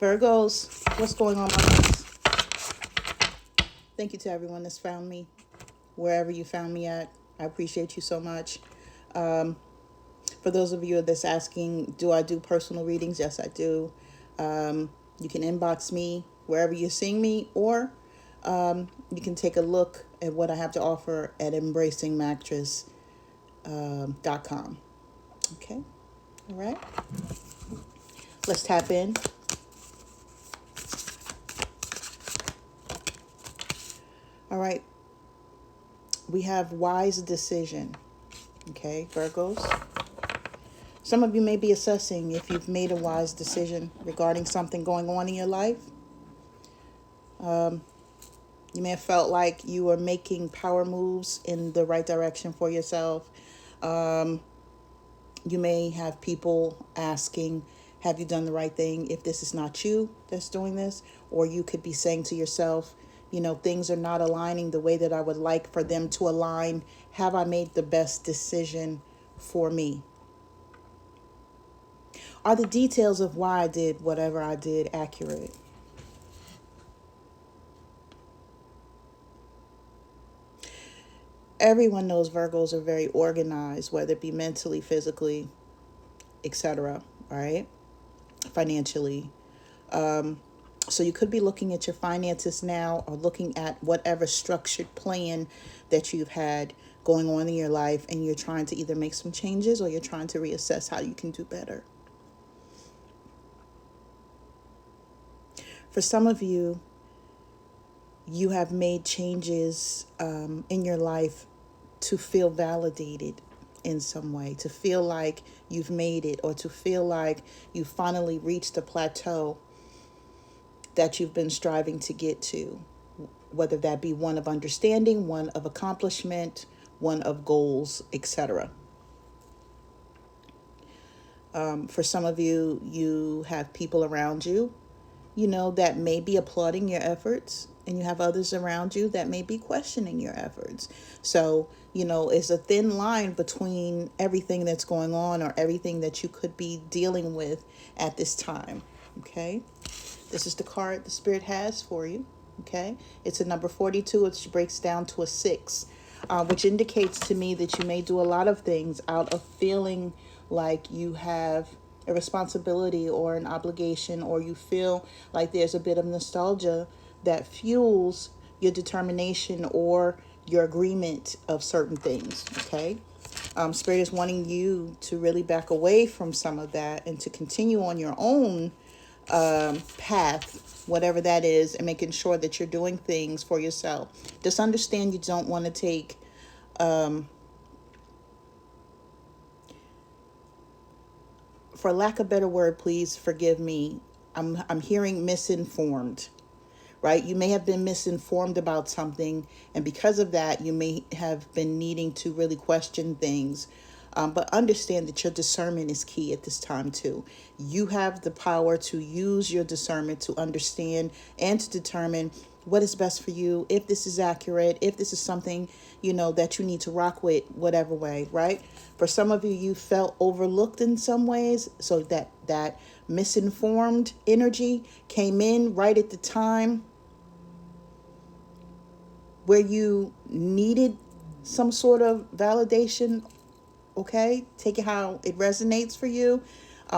Virgos, what's going on, my friends? Thank you to everyone that's found me, wherever you found me at. I appreciate you so much. Um, for those of you that's asking, do I do personal readings? Yes, I do. You can inbox me wherever you're seeing me, or you can take a look at what I have to offer at embracingmattress.com. Okay, all right. Let's tap in. All right, we have wise decision. Okay, Virgos. Some of you may be assessing if you've made a wise decision regarding something going on in your life. You may have felt like you were making power moves in the right direction for yourself. Um, you may have people asking, have you done the right thing? If this is not you that's doing this, or you could be saying to yourself, things are not aligning the way that I would like for them to align. Have I made the best decision for me? Are the details of why I did whatever I did accurate? Everyone knows Virgos are very organized, whether it be mentally, physically, etc., right? Financially. So you could be looking at your finances now, or looking at whatever structured plan that you've had going on in your life, and you're trying to either make some changes or you're trying to reassess how you can do better. For some of you, you have made changes in your life to feel validated in some way, to feel like you've made it, or to feel like you finally reached a plateau that you've been striving to get to, whether that be one of understanding, one of accomplishment, one of goals, etc. For some of you, you have people around you, that may be applauding your efforts, and you have others around you that may be questioning your efforts. So, it's a thin line between everything that's going on, or everything that you could be dealing with at this time. Okay. This is the card the Spirit has for you. Okay. It's a number 42, which breaks down to a 6, which indicates to me that you may do a lot of things out of feeling like you have a responsibility or an obligation, or you feel like there's a bit of nostalgia that fuels your determination or your agreement of certain things. Okay. Spirit is wanting you to really back away from some of that and to continue on your own path, whatever that is, and making sure that you're doing things for yourself. Just understand you don't want to take for lack of a better word, please forgive me. I'm hearing misinformed, right? You may have been misinformed about something, and because of that, you may have been needing to really question things. But understand that your discernment is key at this time too. You have the power to use your discernment to understand and to determine what is best for you, if this is accurate, if this is something, that you need to rock with, whatever way, right? For some of you, you felt overlooked in some ways, so that misinformed energy came in right at the time where you needed some sort of validation. Okay, take it how it resonates for you.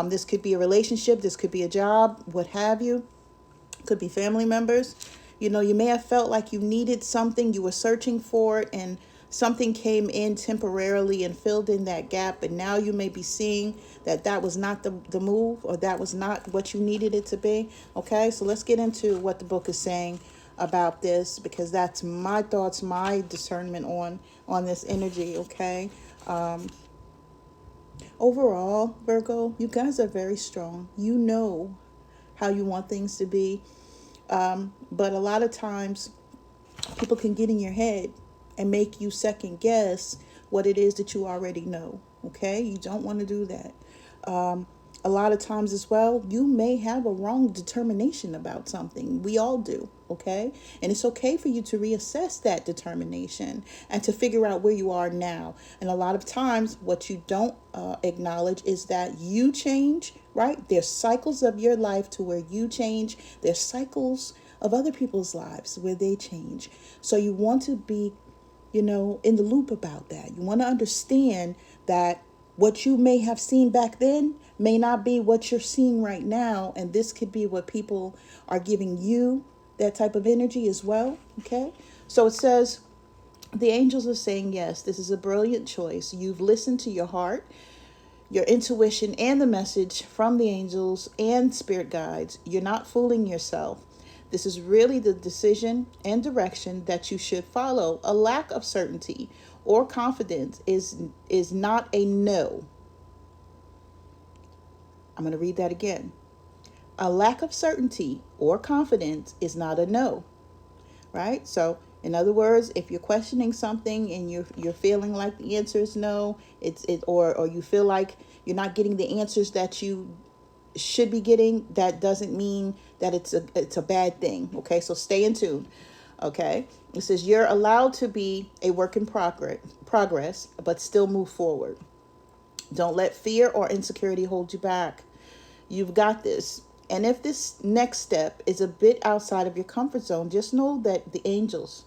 This could be a relationship, this could be a job, what have you. Could be family members. You may have felt like you needed something, you were searching for it, and something came in temporarily and filled in that gap. And now you may be seeing that that was not the move, or that was not what you needed it to be. Okay, so let's get into what the book is saying about this, because that's my thoughts, my discernment on this energy. Okay. Overall, Virgo, you guys are very strong. You know how you want things to be. But a lot of times people can get in your head and make you second guess what it is that you already know. Okay. You don't want to do that. A lot of times as well, you may have a wrong determination about something. We all do, okay? And it's okay for you to reassess that determination and to figure out where you are now. And a lot of times, what you don't acknowledge is that you change, right? There's cycles of your life to where you change. There's cycles of other people's lives where they change. So you want to be, in the loop about that. You want to understand that what you may have seen back then may not be what you're seeing right now. And this could be what people are giving you, that type of energy as well. Okay. So it says, the angels are saying, yes, this is a brilliant choice. You've listened to your heart, your intuition, and the message from the angels and spirit guides. You're not fooling yourself. This is really the decision and direction that you should follow. A lack of certainty or confidence is not a no. I'm going to read that again. A lack of certainty or confidence is not a no, right? So, in other words, if you're questioning something and you're feeling like the answer is no, or you feel like you're not getting the answers that you should be getting, that doesn't mean that it's a bad thing. Okay, so stay in tune. Okay, it says you're allowed to be a work in progress, but still move forward. Don't let fear or insecurity hold you back. You've got this. And if this next step is a bit outside of your comfort zone, just know that the angels,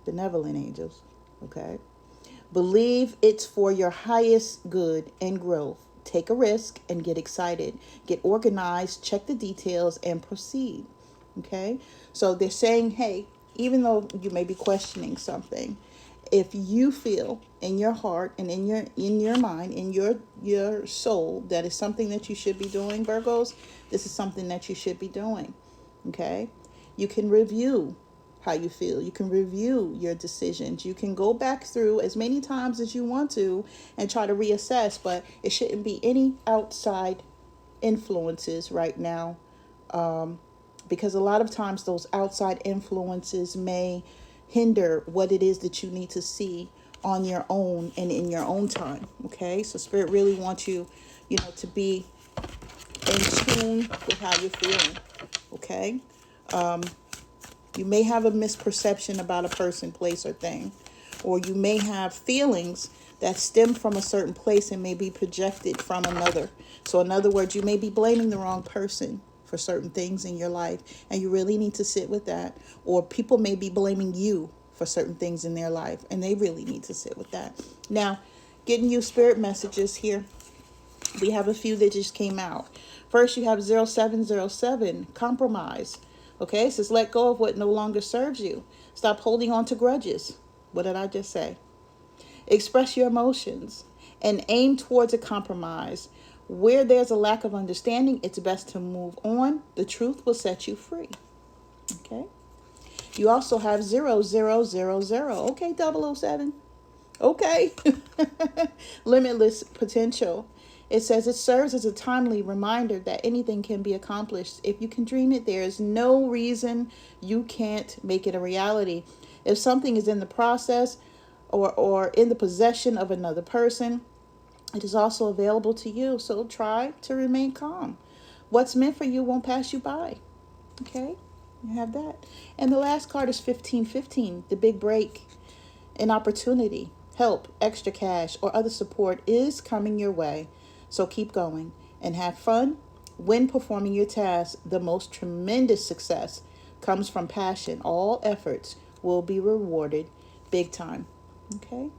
benevolent angels, okay, believe it's for your highest good and growth. Take a risk and get excited. Get organized, check the details, and proceed. Okay? So they're saying, hey, even though you may be questioning something, if you feel in your heart and in your mind, in your soul, that is something that you should be doing, Virgos, this is something that you should be doing. Okay? You can review how you feel. You can review your decisions. You can go back through as many times as you want to and try to reassess, but it shouldn't be any outside influences right now, because a lot of times those outside influences may hinder what it is that you need to see on your own and in your own time. Okay, so Spirit really wants you, to be in tune with how you're feeling. Okay. You may have a misperception about a person, place, or thing, or you may have feelings that stem from a certain place and may be projected from another. So in other words, you may be blaming the wrong person for certain things in your life, and you really need to sit with that. Or people may be blaming you for certain things in their life, and they really need to sit with that. Now, getting you spirit messages here. We have a few that just came out. First, you have 0707, compromise. Okay, it says let go of what no longer serves you. Stop holding on to grudges. What did I just say? Express your emotions and aim towards a compromise. Where there's a lack of understanding, it's best to move on. The truth will set you free. Okay. You also have 0000. Okay, 007. Okay. Limitless potential. It says it serves as a timely reminder that anything can be accomplished. If you can dream it, there is no reason you can't make it a reality. If something is in the process or in the possession of another person, it is also available to you. So try to remain calm. What's meant for you won't pass you by. Okay, you have that. And the last card is 1515, the big break. An opportunity, help, extra cash, or other support is coming your way. So keep going and have fun. When performing your task, the most tremendous success comes from passion. All efforts will be rewarded big time. Okay?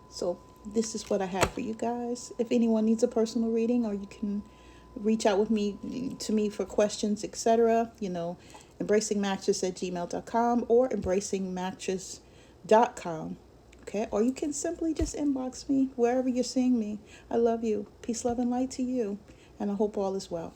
So this is what I have for you guys. If anyone needs a personal reading, or you can reach out with me to me for questions, etc., embracingmattress@gmail.com or embracingmattress.com. Okay, or you can simply just inbox me wherever you're seeing me. I love you. Peace, love, and light to you. And I hope all is well.